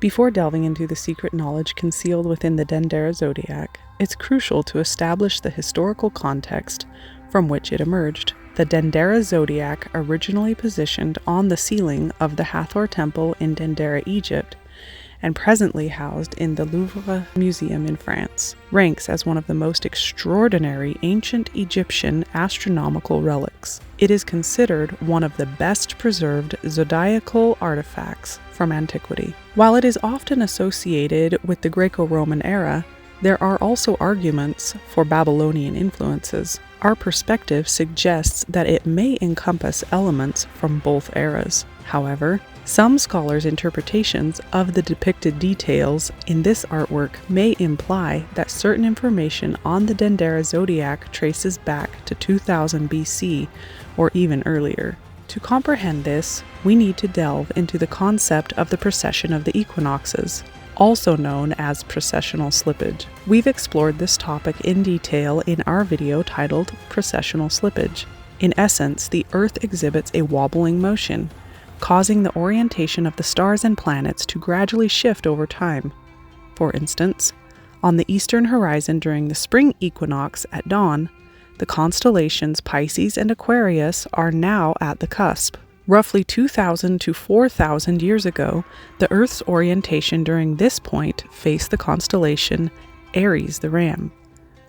Before delving into the secret knowledge concealed within the Dendera Zodiac, it's crucial to establish the historical context from which it emerged. The Dendera Zodiac originally positioned on the ceiling of the Hathor Temple in Dendera, Egypt, and presently housed in the Louvre Museum in France, ranks as one of the most extraordinary ancient Egyptian astronomical relics. It is considered one of the best preserved zodiacal artifacts from antiquity. While it is often associated with the Greco-Roman era, there are also arguments for Babylonian influences. Our perspective suggests that it may encompass elements from both eras. However, some scholars' interpretations of the depicted details in this artwork may imply that certain information on the Dendera Zodiac traces back to 2000 BC or even earlier. To comprehend this, we need to delve into the concept of the precession of the equinoxes, also known as precessional slippage. We've explored this topic in detail in our video titled Precessional Slippage. In essence, the Earth exhibits a wobbling motion, causing the orientation of the stars and planets to gradually shift over time. For instance, on the eastern horizon during the spring equinox at dawn, the constellations Pisces and Aquarius are now at the cusp. Roughly 2,000 to 4,000 years ago, the Earth's orientation during this point faced the constellation Aries the Ram.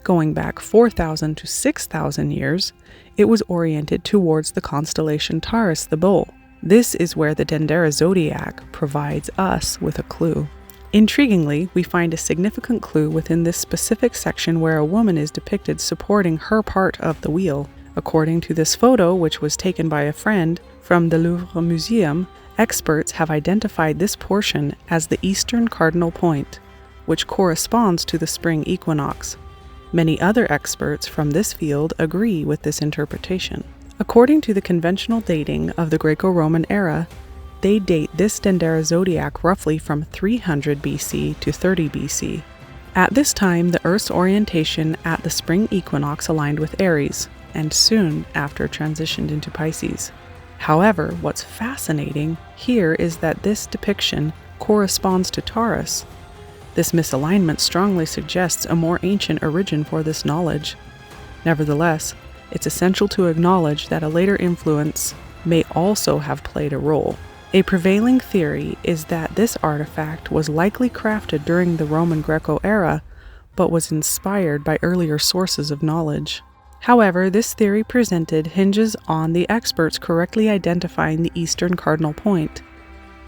Going back 4,000 to 6,000 years, it was oriented towards the constellation Taurus the Bull. This is where the Dendera Zodiac provides us with a clue. Intriguingly, we find a significant clue within this specific section where a woman is depicted supporting her part of the wheel. According to this photo, which was taken by a friend from the Louvre Museum, experts have identified this portion as the eastern cardinal point, which corresponds to the spring equinox. Many other experts from this field agree with this interpretation. According to the conventional dating of the Greco-Roman era, they date this Dendera Zodiac roughly from 300 BC to 30 BC. At this time, the Earth's orientation at the spring equinox aligned with Aries, and soon after transitioned into Pisces. However, what's fascinating here is that this depiction corresponds to Taurus. This misalignment strongly suggests a more ancient origin for this knowledge. Nevertheless, it's essential to acknowledge that a later influence may also have played a role. A prevailing theory is that this artifact was likely crafted during the Roman Greco era, but was inspired by earlier sources of knowledge. However, this theory presented hinges on the experts correctly identifying the eastern cardinal point.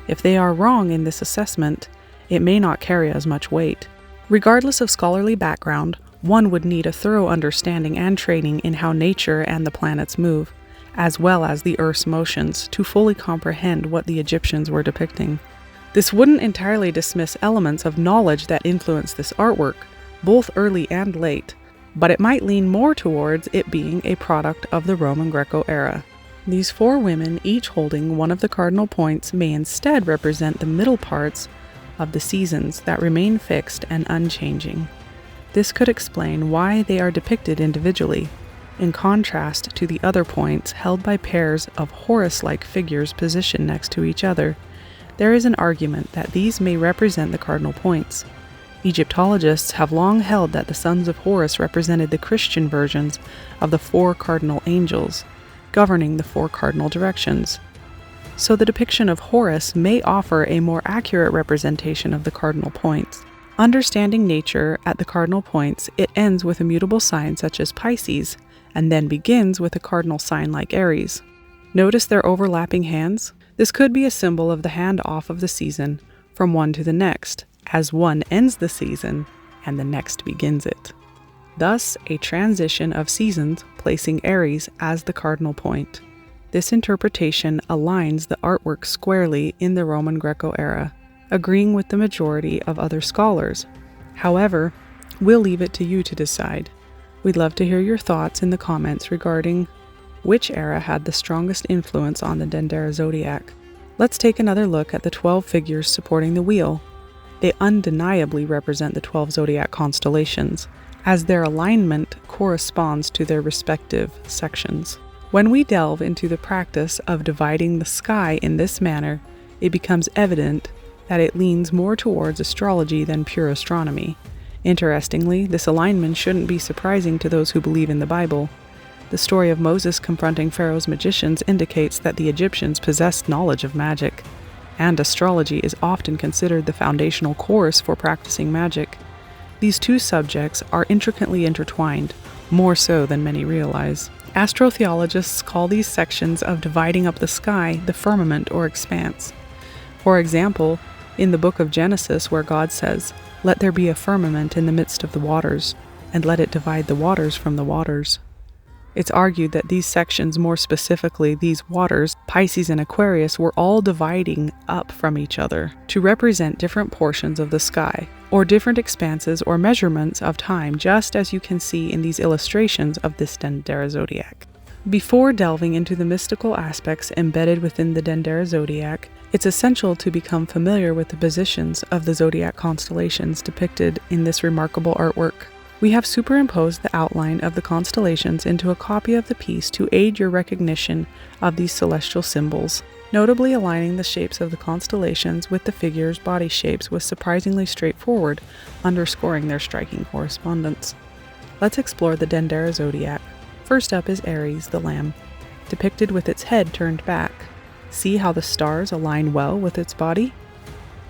If they are wrong in this assessment, it may not carry as much weight. Regardless of scholarly background, one would need a thorough understanding and training in how nature and the planets move, as well as the Earth's motions, to fully comprehend what the Egyptians were depicting. This wouldn't entirely dismiss elements of knowledge that influenced this artwork, both early and late, but it might lean more towards it being a product of the Roman Greco era. These four women, each holding one of the cardinal points, may instead represent the middle parts of the seasons that remain fixed and unchanging. This could explain why they are depicted individually, in contrast to the other points held by pairs of Horus-like figures positioned next to each other. There is an argument that these may represent the cardinal points. Egyptologists have long held that the sons of Horus represented the Christian versions of the four cardinal angels, governing the four cardinal directions. So the depiction of Horus may offer a more accurate representation of the cardinal points. Understanding nature at the cardinal points, it ends with a mutable sign such as Pisces, and then begins with a cardinal sign like Aries. Notice their overlapping hands? This could be a symbol of the hand-off of the season from one to the next, as one ends the season and the next begins it. Thus, a transition of seasons placing Aries as the cardinal point. This interpretation aligns the artwork squarely in the Roman Greco era, agreeing with the majority of other scholars. However, we'll leave it to you to decide. We'd love to hear your thoughts in the comments regarding which era had the strongest influence on the Dendera Zodiac. Let's take another look at the 12 figures supporting the wheel. They undeniably represent the 12 zodiac constellations, as their alignment corresponds to their respective sections. When we delve into the practice of dividing the sky in this manner, it becomes evident that it leans more towards astrology than pure astronomy. Interestingly, this alignment shouldn't be surprising to those who believe in the Bible. The story of Moses confronting Pharaoh's magicians indicates that the Egyptians possessed knowledge of magic, and astrology is often considered the foundational course for practicing magic. These two subjects are intricately intertwined, more so than many realize. Astrotheologists call these sections of dividing up the sky the firmament or expanse. For example, in the book of Genesis, where God says, "Let there be a firmament in the midst of the waters, and let it divide the waters from the waters." It's argued that these sections, more specifically these waters, Pisces and Aquarius, were all dividing up from each other to represent different portions of the sky, or different expanses or measurements of time, just as you can see in these illustrations of this Dendera zodiac. Before delving into the mystical aspects embedded within the Dendera zodiac, it's essential to become familiar with the positions of the zodiac constellations depicted in this remarkable artwork. We have superimposed the outline of the constellations into a copy of the piece to aid your recognition of these celestial symbols. Notably, aligning the shapes of the constellations with the figures' body shapes was surprisingly straightforward, underscoring their striking correspondence. Let's explore the Dendera zodiac. First up is Aries, the lamb, depicted with its head turned back. See how the stars align well with its body?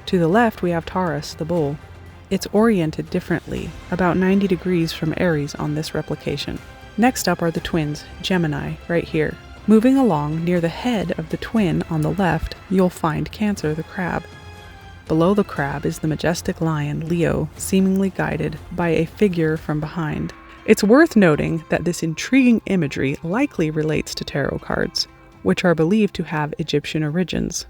To the left, we have Taurus, the bull. It's oriented differently, about 90 degrees from Aries on this replication. Next up are the twins, Gemini, right here. Moving along near the head of the twin on the left, you'll find Cancer, the crab. Below the crab is the majestic lion, Leo, seemingly guided by a figure from behind. It's worth noting that this intriguing imagery likely relates to tarot cards, which are believed to have Egyptian origins,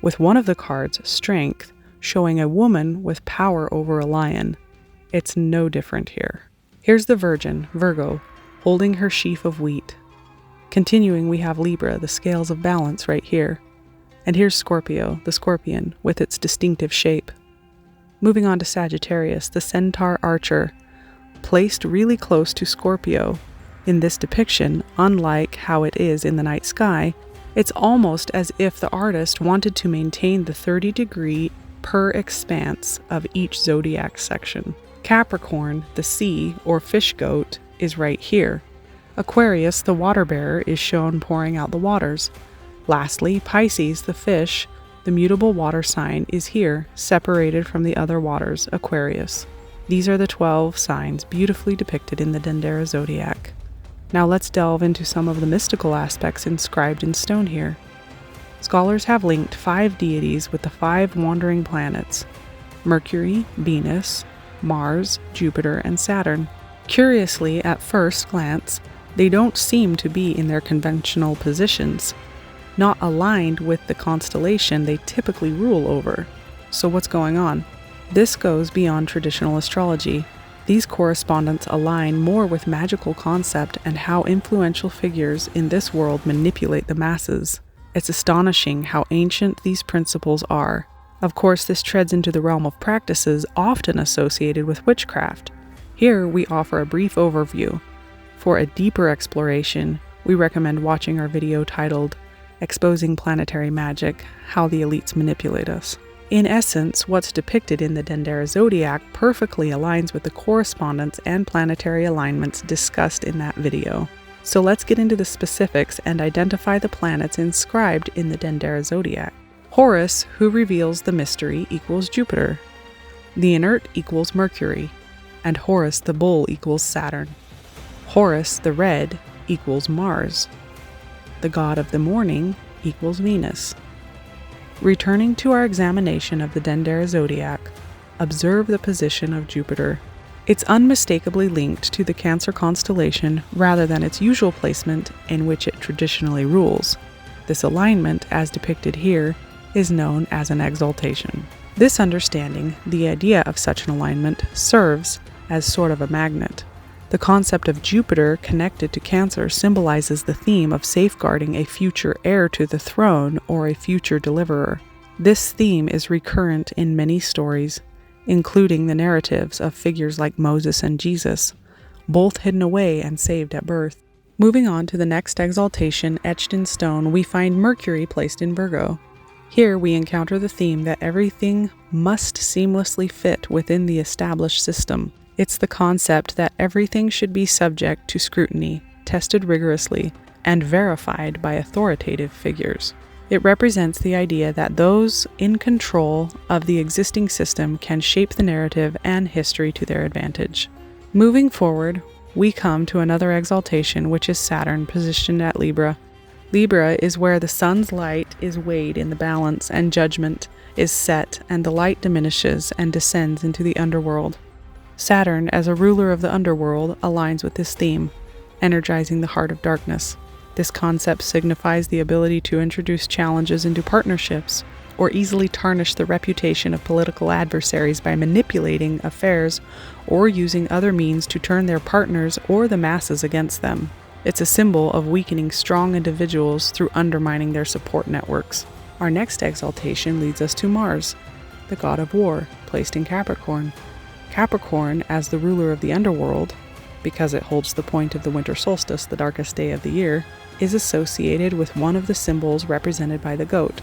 with one of the cards, Strength, showing a woman with power over a lion. It's no different here. Here's the Virgin, Virgo, holding her sheaf of wheat. Continuing, we have Libra, the scales of balance, right here. And here's Scorpio, the scorpion, with its distinctive shape. Moving on to Sagittarius, the centaur archer, placed really close to Scorpio. In this depiction, unlike how it is in the night sky, it's almost as if the artist wanted to maintain the 30-degree per expanse of each zodiac section. Capricorn, the sea or fish goat, is right here. Aquarius, the water bearer, is shown pouring out the waters. Lastly, Pisces, the fish, the mutable water sign, is here, separated from the other waters, Aquarius. These are the 12 signs beautifully depicted in the Dendera zodiac. Now let's delve into some of the mystical aspects inscribed in stone here. Scholars have linked 5 deities with the 5 wandering planets: Mercury, Venus, Mars, Jupiter, and Saturn. Curiously, at first glance, they don't seem to be in their conventional positions, not aligned with the constellation they typically rule over. So what's going on? This goes beyond traditional astrology. These correspondents align more with magical concept and how influential figures in this world manipulate the masses. It's astonishing how ancient these principles are. Of course, this treads into the realm of practices often associated with witchcraft. Here, we offer a brief overview. For a deeper exploration, we recommend watching our video titled Exposing Planetary Magic: How the Elites Manipulate Us. In essence, what's depicted in the Dendera zodiac perfectly aligns with the correspondence and planetary alignments discussed in that video. So let's get into the specifics and identify the planets inscribed in the Dendera zodiac. Horus, who reveals the mystery, equals Jupiter. The inert equals Mercury, and Horus the bull equals Saturn. Horus the red equals Mars. The god of the morning equals Venus. Returning to our examination of the Dendera zodiac, observe the position of Jupiter. It's unmistakably linked to the Cancer constellation rather than its usual placement in which it traditionally rules. This alignment, as depicted here, is known as an exaltation. This understanding, the idea of such an alignment, serves as sort of a magnet. The concept of Jupiter connected to Cancer symbolizes the theme of safeguarding a future heir to the throne or a future deliverer. This theme is recurrent in many stories, including the narratives of figures like Moses and Jesus, both hidden away and saved at birth. Moving on to the next exaltation etched in stone, we find Mercury placed in Virgo. Here we encounter the theme that everything must seamlessly fit within the established system. It's the concept that everything should be subject to scrutiny, tested rigorously, and verified by authoritative figures. It represents the idea that those in control of the existing system can shape the narrative and history to their advantage. Moving forward, we come to another exaltation, which is Saturn, positioned at Libra. Libra is where the sun's light is weighed in the balance and judgment is set, and the light diminishes and descends into the underworld. Saturn, as a ruler of the underworld, aligns with this theme, energizing the heart of darkness. This concept signifies the ability to introduce challenges into partnerships or easily tarnish the reputation of political adversaries by manipulating affairs or using other means to turn their partners or the masses against them. It's a symbol of weakening strong individuals through undermining their support networks. Our next exaltation leads us to Mars, the god of war, placed in Capricorn. Capricorn, as the ruler of the underworld, because it holds the point of the winter solstice, the darkest day of the year, is associated with one of the symbols represented by the goat,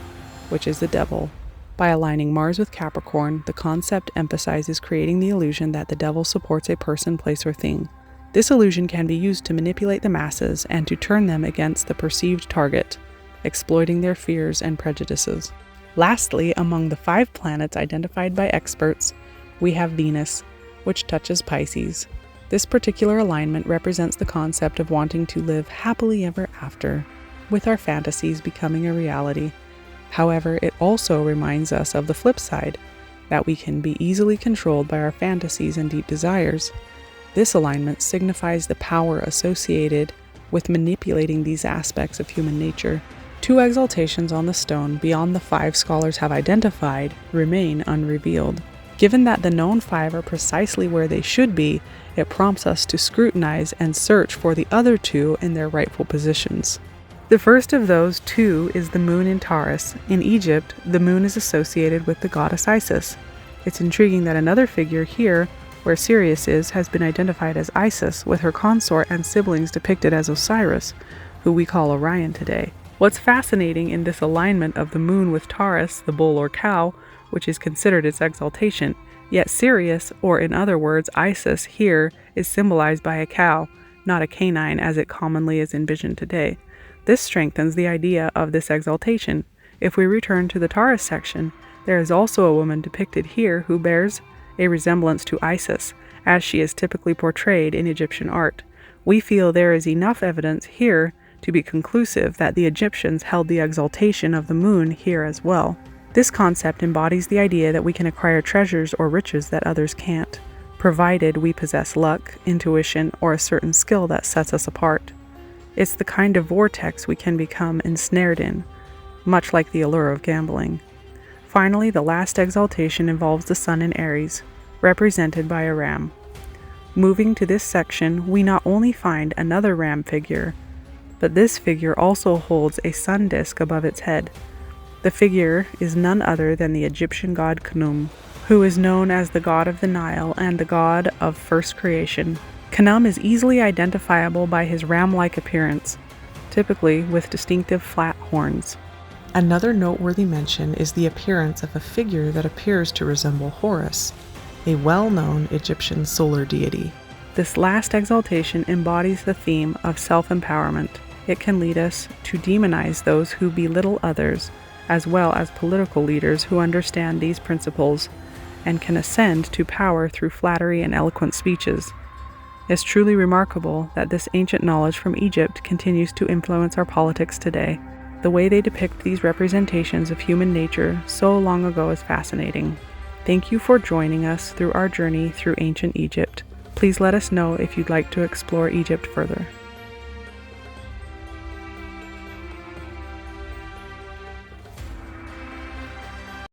which is the devil. By aligning Mars with Capricorn, the concept emphasizes creating the illusion that the devil supports a person, place, or thing. This illusion can be used to manipulate the masses and to turn them against the perceived target, exploiting their fears and prejudices. Lastly, among the 5 planets identified by experts, we have Venus, which touches Pisces. This particular alignment represents the concept of wanting to live happily ever after, with our fantasies becoming a reality. However, it also reminds us of the flip side, that we can be easily controlled by our fantasies and deep desires. This alignment signifies the power associated with manipulating these aspects of human nature. 2 exaltations on the stone beyond the 5 scholars have identified remain unrevealed. Given that the known 5 are precisely where they should be, it prompts us to scrutinize and search for the other 2 in their rightful positions. The first of those 2 is the moon in Taurus. In Egypt, the moon is associated with the goddess Isis. It's intriguing that another figure here, where Sirius is, has been identified as Isis, with her consort and siblings depicted as Osiris, who we call Orion today. What's fascinating in this alignment of the moon with Taurus, the bull or cow, which is considered its exaltation, yet Sirius, or in other words Isis, here is symbolized by a cow, not a canine as it commonly is envisioned today. This strengthens the idea of this exaltation. If we return to the Taurus section, there is also a woman depicted here who bears a resemblance to Isis, as she is typically portrayed in Egyptian art. We feel there is enough evidence here to be conclusive that the Egyptians held the exaltation of the moon here as well. This concept embodies the idea that we can acquire treasures or riches that others can't, provided we possess luck, intuition, or a certain skill that sets us apart. It's the kind of vortex we can become ensnared in, much like the allure of gambling. Finally, the last exaltation involves the sun in Aries, represented by a ram. Moving to this section, we not only find another ram figure, but this figure also holds a sun disk above its head. The figure is none other than the Egyptian god Khnum, who is known as the god of the Nile and the god of first creation. Khnum is easily identifiable by his ram-like appearance, typically with distinctive flat horns. Another noteworthy mention is the appearance of a figure that appears to resemble Horus, a well-known Egyptian solar deity. This last exaltation embodies the theme of self-empowerment. It can lead us to demonize those who belittle others, as well as political leaders who understand these principles and can ascend to power through flattery and eloquent speeches. It's truly remarkable that this ancient knowledge from Egypt continues to influence our politics today. The way they depict these representations of human nature so long ago is fascinating. Thank you for joining us through our journey through ancient Egypt. Please let us know if you'd like to explore Egypt further.